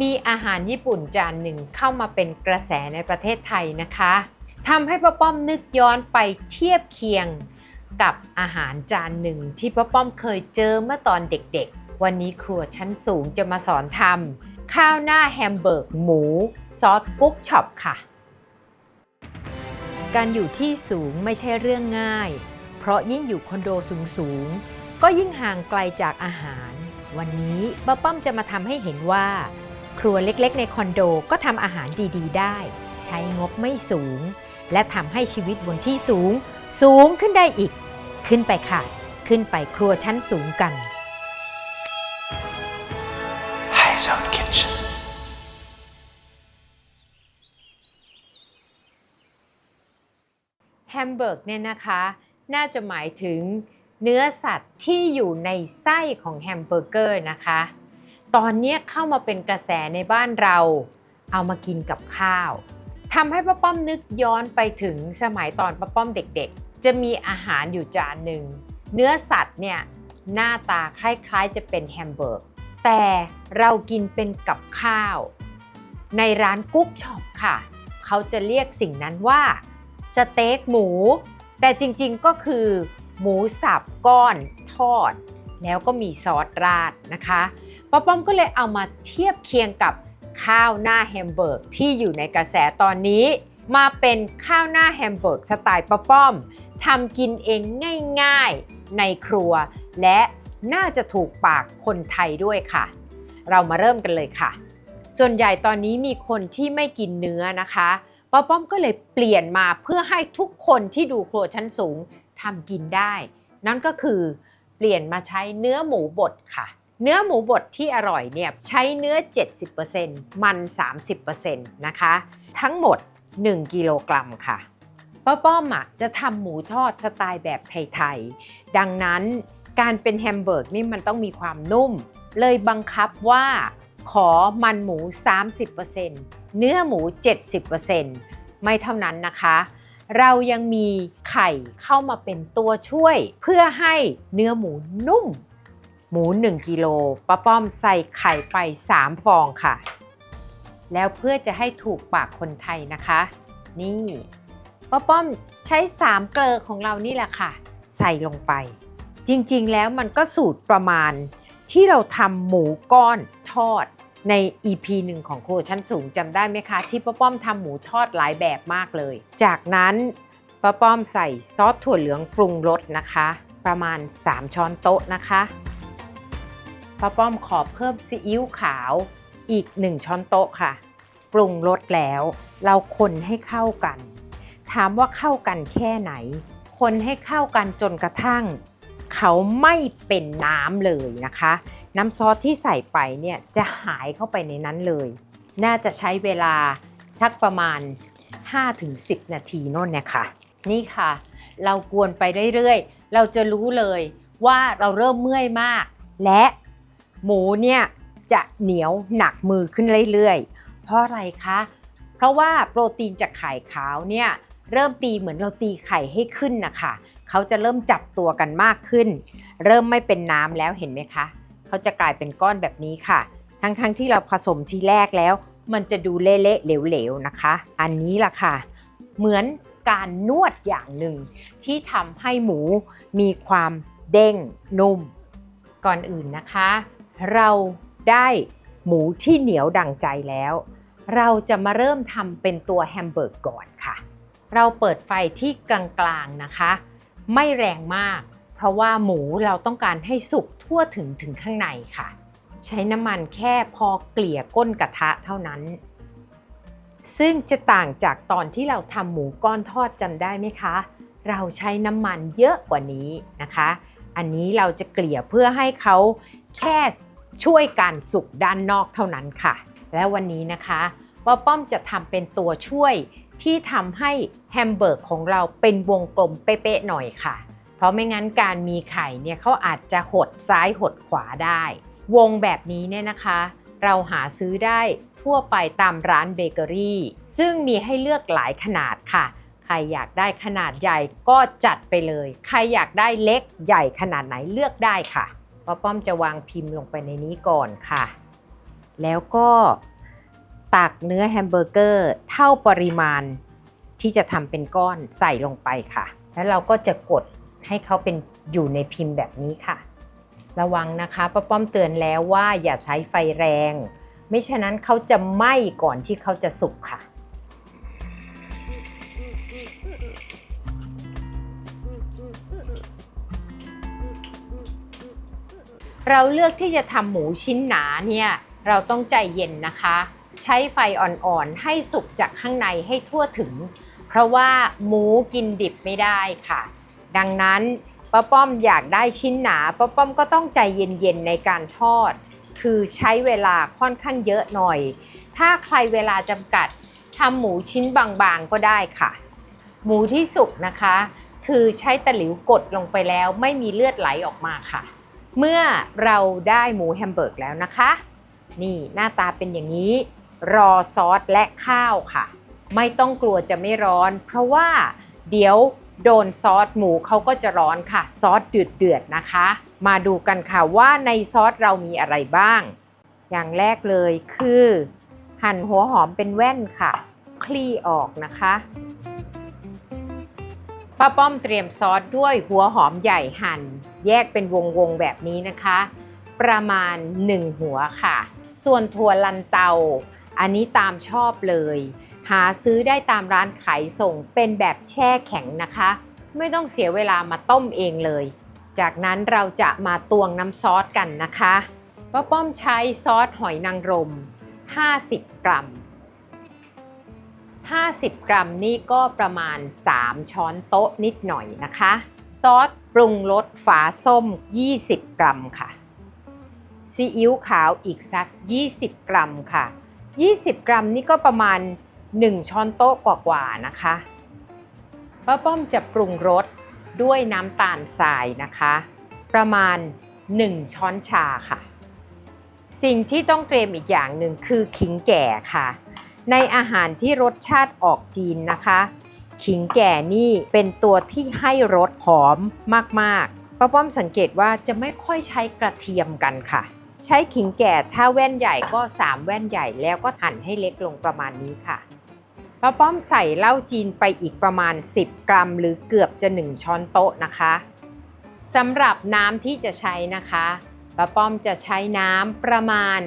มีอาหารญี่ปุ่นจานหนึ่งเข้ามาเป็นกระแสในประเทศไทยนะคะทำให้ป้าป้อมนึกย้อนไปเทียบเคียงกับอาหารจานหนึ่งที่ป้าป้อมเคยเจอเมื่อตอนเด็กๆวันนี้ครัวชั้นสูงจะมาสอนทำข้าวหน้าแฮมเบอร์กหมูซอสกุ๊กช็อปค่ะการอยู่ที่สูงไม่ใช่เรื่องง่ายเพราะยิ่งอยู่คอนโดสูงๆก็ยิ่งห่างไกลจากอาหารวันนี้ป้าป้อมจะมาทำให้เห็นว่าครัวเล็กๆในคอนโดก็ทำอาหารดีๆได้ใช้งบไม่สูงและทำให้ชีวิตบนที่สูงขึ้นได้อีกขึ้นไปค่ะขึ้นไปครัวชั้นสูงกัน High Zone Kitchenแฮมเบอร์กเนี่ยนะคะน่าจะหมายถึงเนื้อสัตว์ที่อยู่ในไส้ของแฮมเบอร์เกอร์นะคะตอนนี้เข้ามาเป็นกระแสในบ้านเราเอามากินกับข้าวทำให้ป้าป้อมนึกย้อนไปถึงสมัยตอนป้าป้อมเด็กๆจะมีอาหารอยู่จานหนึ่งเนื้อสัตว์เนี่ยหน้าตาคล้ายๆจะเป็นแฮมเบอร์กแต่เรากินเป็นกับข้าวในร้านกุ๊กช็อปค่ะเขาจะเรียกสิ่งนั้นว่าสเต็กหมูแต่จริงๆก็คือหมูสับก้อนทอดแล้วก็มีซอสราดนะคะป้าป้อมก็เลยเอามาเทียบเคียงกับข้าวหน้าแฮมเบอร์กที่อยู่ในกระแสตอนนี้มาเป็นข้าวหน้าแฮมเบอร์กสไตล์ป้าป้อมทำกินเองง่ายๆในครัวและน่าจะถูกปากคนไทยด้วยค่ะเรามาเริ่มกันเลยค่ะส่วนใหญ่ตอนนี้มีคนที่ไม่กินเนื้อนะคะป้าป้อมก็เลยเปลี่ยนมาเพื่อให้ทุกคนที่ดูครัวชั้นสูงทำกินได้นั่นก็คือเปลี่ยนมาใช้เนื้อหมูบดค่ะเนื้อหมูบดที่อร่อยเนี่ยใช้เนื้อ 70% มัน 30% นะคะทั้งหมด1กิโลกรัมค่ะป้าป้อมจะทำหมูทอดสไตล์แบบไทยๆดังนั้นการเป็นแฮมเบอร์กนี่มันต้องมีความนุ่มเลยบังคับว่าขอมันหมู 30% เนื้อหมู 70% ไม่เท่านั้นนะคะเรายังมีไข่เข้ามาเป็นตัวช่วยเพื่อให้เนื้อหมูนุ่มหมู1กิโลป้าป้อมใส่ไข่ไป3ฟองค่ะแล้วเพื่อจะให้ถูกปากคนไทยนะคะนี่ป้าป้อมใช้3เกลอของเรานี่แหละค่ะใส่ลงไปจริงๆแล้วมันก็สูตรประมาณที่เราทำหมูก้อนทอดใน EP 1ของครัวชั้นสูงจำได้ไหมคะที่ป้าป้อมทำหมูทอดหลายแบบมากเลยจากนั้นป้าป้อมใส่ซอสถั่วเหลืองปรุงรสนะคะประมาณ3ช้อนโต๊ะนะคะป้าป้อมขอเพิ่มซีอิ๊วขาวอีก1ช้อนโต๊ะค่ะปรุงรสแล้วเราคนให้เข้ากันถามว่าเข้ากันแค่ไหนคนให้เข้ากันจนกระทั่งเขาไม่เป็นน้ำเลยนะคะน้ำซอสที่ใส่ไปเนี่ยจะหายเข้าไปในนั้นเลยน่าจะใช้เวลาสักประมาณ 5-10 นาทีโน่นเนี่ยค่ะนี่ค่ะเรากวนไปเรื่อยๆเราจะรู้เลยว่าเราเริ่มเมื่อยมากและหมูเนี่ยจะเหนียวหนักมือขึ้นเรื่อยๆเพราะอะไรคะเพราะว่าโปรตีนจากไข่ขาวเนี่ยเริ่มตีเหมือนเราตีไข่ให้ขึ้นนะคะเขาจะเริ่มจับตัวกันมากขึ้นเริ่มไม่เป็นน้ำแล้วเห็นไหมคะเขาจะกลายเป็นก้อนแบบนี้ค่ะทั้งที่เราผสมทีแรกแล้วมันจะดูเละๆเหลวๆนะคะอันนี้ล่ะค่ะเหมือนการนวดอย่างหนึ่งที่ทำให้หมูมีความเด้งนุ่มก่อนอื่นนะคะเราได้หมูที่เหนียวดั่งใจแล้วเราจะมาเริ่มทำเป็นตัวแฮมเบอร์กก่อนค่ะเราเปิดไฟที่กลางๆนะคะไม่แรงมากเพราะว่าหมูเราต้องการให้สุกทั่วถึงข้างในค่ะใช้น้ำมันแค่พอเกลี่ยก้นกระทะเท่านั้นซึ่งจะต่างจากตอนที่เราทำหมูก้อนทอดจำได้ไหมคะเราใช้น้ำมันเยอะกว่านี้นะคะอันนี้เราจะเกลี่ยเพื่อให้เขาแค่ช่วยการสุกด้านนอกเท่านั้นค่ะและวันนี้นะคะป้อมจะทำเป็นตัวช่วยที่ทำให้แฮมเบอร์กของเราเป็นวงกลมเป๊ะๆหน่อยค่ะเพราะไม่งั้นการมีไข่เนี่ยเขาอาจจะหดซ้ายหดขวาได้วงแบบนี้เนี่ยนะคะเราหาซื้อได้ทั่วไปตามร้านเบเกอรี่ซึ่งมีให้เลือกหลายขนาดค่ะใครอยากได้ขนาดใหญ่ก็จัดไปเลยใครอยากได้เล็กใหญ่ขนาดไหนเลือกได้ค่ะป้อมจะวางพิมพ์ลงไปในนี้ก่อนค่ะ แล้วก็ตักเนื้อแฮมเบอร์เกอร์เท่าปริมาณที่จะทำเป็นก้อนใส่ลงไปค่ะแล้วเราก็จะกดให้เขาเป็นอยู่ในพิมพ์แบบนี้ค่ะระวังนะคะป้าป้อมเตือนแล้วว่าอย่าใช้ไฟแรงไม่ฉะนั้นเขาจะไหม้ก่อนที่เขาจะสุกค่ะเราเลือกที่จะทำหมูชิ้นหนาเนี่ยเราต้องใจเย็นนะคะใช้ไฟอ่อนๆให้สุกจากข้างในให้ทั่วถึงเพราะว่าหมูกินดิบไม่ได้ค่ะดังนั้นป้าป้อมอยากได้ชิ้นหนาป้าป้อมก็ต้องใจเย็นๆในการทอดคือใช้เวลาค่อนข้างเยอะหน่อยถ้าใครเวลาจำกัดทำหมูชิ้นบางๆก็ได้ค่ะหมูที่สุกนะคะคือใช้ตะหลิวกดลงไปแล้วไม่มีเลือดไหลออกมาค่ะเมื่อเราได้หมูแฮมเบอร์กแล้วนะคะนี่หน้าตาเป็นอย่างนี้รอซอสและข้าวค่ะไม่ต้องกลัวจะไม่ร้อนเพราะว่าเดี๋ยวโดนซอสหมูเขาก็จะร้อนค่ะซอสเดือดๆนะคะมาดูกันค่ะว่าในซอสเรามีอะไรบ้างอย่างแรกเลยคือหั่นหัวหอมเป็นแว่นค่ะคลี่ออกนะคะป้าป้อมเตรียมซอสด้วยหัวหอมใหญ่หั่นแยกเป็นวงๆแบบนี้นะคะประมาณ1หัวค่ะส่วนถั่วลันเตาอันนี้ตามชอบเลยหาซื้อได้ตามร้านขายส่งเป็นแบบแช่แข็งนะคะไม่ต้องเสียเวลามาต้มเองเลยจากนั้นเราจะมาตวงน้ำซอสกันนะคะป้าป้อมใช้ซอสหอยนางรม50 กรัม50 กรัมนี่ก็ประมาณ3ช้อนโต๊ะนิดหน่อยนะคะซอสปรุงรสฝาส้ม20 กรัมค่ะซีอิ๊วขาวอีกสัก20 กรัมค่ะ20 กรัมนี่ก็ประมาณ1ช้อนโต๊ะกว่าๆนะคะป้าป้อมจะปรุงรสด้วยน้ำตาลทรายนะคะประมาณ1ช้อนชาค่ะสิ่งที่ต้องเตรียมอีกอย่างหนึ่งคือขิงแก่ค่ะในอาหารที่รสชาติออกจีนนะคะขิงแก่นี่เป็นตัวที่ให้รสหอมมากๆป้าป้อมสังเกตว่าจะไม่ค่อยใช้กระเทียมกันค่ะใช้ขิงแก่ถ้าแว่นใหญ่ก็3แว่นใหญ่แล้วก็หั่นให้เล็กลงประมาณนี้ค่ะป้าป้อมใส่เหล้าจีนไปอีกประมาณ10 กรัมหรือเกือบจะ1ช้อนโต๊ะนะคะสำหรับน้ำที่จะใช้นะคะป้าป้อมจะใช้น้ำประมาณ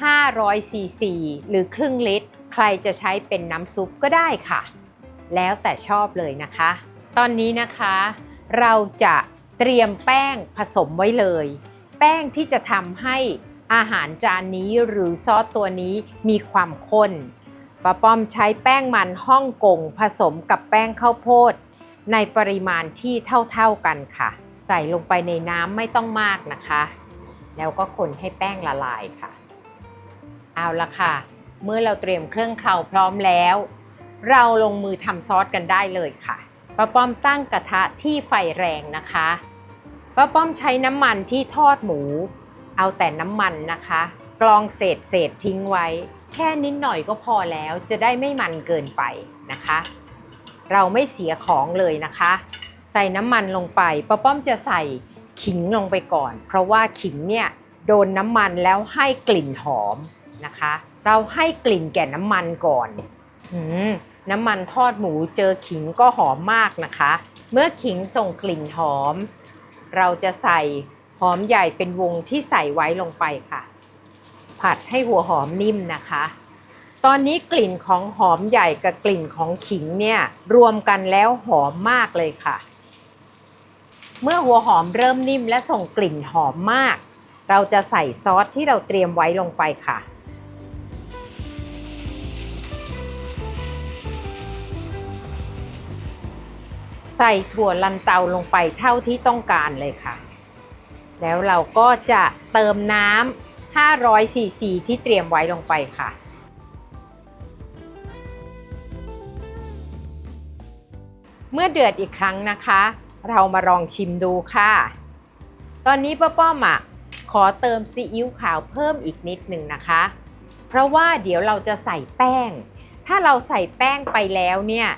500 ซีซีหรือครึ่งลิตรใครจะใช้เป็นน้ำซุปก็ได้ค่ะแล้วแต่ชอบเลยนะคะตอนนี้นะคะเราจะเตรียมแป้งผสมไว้เลยแป้งที่จะทำให้อาหารจานนี้หรือซอสตัวนี้มีความข้นป้าป้อมใช้แป้งมันฮ่องกงผสมกับแป้งข้าวโพดในปริมาณที่เท่าๆกันค่ะใส่ลงไปในน้ำไม่ต้องมากนะคะแล้วก็คนให้แป้งละลายค่ะเอาละค่ะเมื่อเราเตรียมเครื่องเคราพร้อมแล้วเราลงมือทำซอสกันได้เลยค่ะป้าป้อมตั้งกระทะที่ไฟแรงนะคะป้าป้อมใช้น้ำมันที่ทอดหมูเอาแต่น้ำมันนะคะกรองเศษทิ้งไว้แค่นิดหน่อยก็พอแล้วจะได้ไม่มันเกินไปนะคะเราไม่เสียของเลยนะคะใส่น้ำมันลงไปป้าป้อมจะใส่ขิงลงไปก่อนเพราะว่าขิงเนี่ยโดนน้ำมันแล้วให้กลิ่นหอมนะคะเราให้กลิ่นแก่น้ำมันก่อนน้ำมันทอดหมูเจอขิงก็หอมมากนะคะเมื่อขิงส่งกลิ่นหอมเราจะใส่หอมใหญ่เป็นวงที่ใส่ไว้ลงไปค่ะผัดให้หัวหอมนิ่มนะคะตอนนี้กลิ่นของหอมใหญ่กับกลิ่นของขิงเนี่ยรวมกันแล้วหอมมากเลยค่ะเมื่อหัวหอมเริ่มนิ่มและส่งกลิ่นหอมมากเราจะใส่ซอสที่เราเตรียมไว้ลงไปค่ะใส่ถั่วลันเตาลงไปเท่าที่ต้องการเลยค่ะแล้วเราก็จะเติมน้ำ500 ซีซีที่เตรียมไว้ลงไปค่ะเมื่อเดือดอีกครั้งนะคะเรามาลองชิมดูค่ะตอนนี้ป้าป้อมขอเติมซีอิ๊วขาวเพิ่มอีกนิดหนึ่งนะคะเพราะว่าเดี๋ยวเราจะใส่แป้งถ้าเราใส่แป้งไปแล้วเนี่ย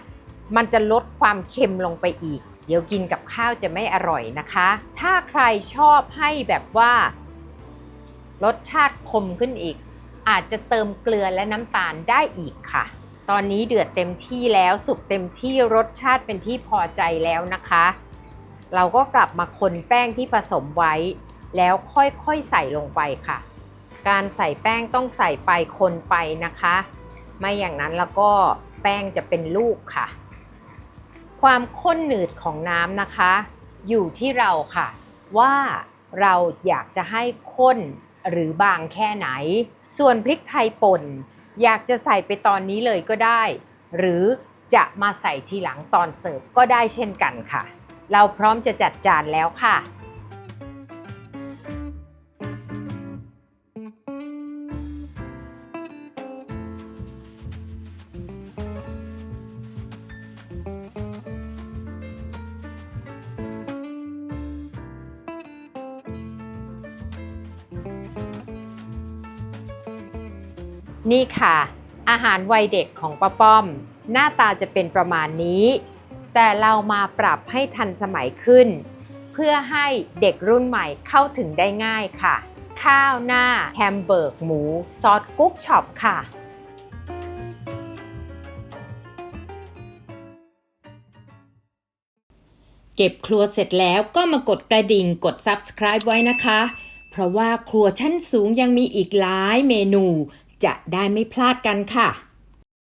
มันจะลดความเค็มลงไปอีกเดี๋ยวกินกับข้าวจะไม่อร่อยนะคะถ้าใครชอบให้แบบว่ารสชาติคมขึ้นอีก อาจจะเติมเกลือและน้ำตาลได้อีกค่ะตอนนี้เดือดเต็มที่แล้วสุกเต็มที่รสชาติเป็นที่พอใจแล้วนะคะเราก็กลับมาคนแป้งที่ผสมไว้แล้วค่อยๆใส่ลงไปค่ะการใส่แป้งต้องใส่ไปคนไปนะคะไม่อย่างนั้นแล้วก็แป้งจะเป็นลูกค่ะความข้นหนืดของน้ำนะคะอยู่ที่เราค่ะว่าเราอยากจะให้ข้นหรือบางแค่ไหนส่วนพริกไทยป่นอยากจะใส่ไปตอนนี้เลยก็ได้หรือจะมาใส่ทีหลังตอนเสิร์ฟก็ได้เช่นกันค่ะเราพร้อมจะจัดจานแล้วค่ะนี่ค่ะอาหารวัยเด็กของป้าป้อมหน้าตาจะเป็นประมาณนี้แต่เรามาปรับให้ทันสมัยขึ้นเพื่อให้เด็กรุ่นใหม่เข้าถึงได้ง่ายค่ะข้าวหน้าแฮมเบอร์กหมูซอสกุ๊กช็อปค่ะเก็บครัวเสร็จแล้วก็มากดกระดิ่งกด Subscribe ไว้นะคะเพราะว่าครัวชั้นสูงยังมีอีกหลายเมนูจะได้ไม่พลาดกันค่ะ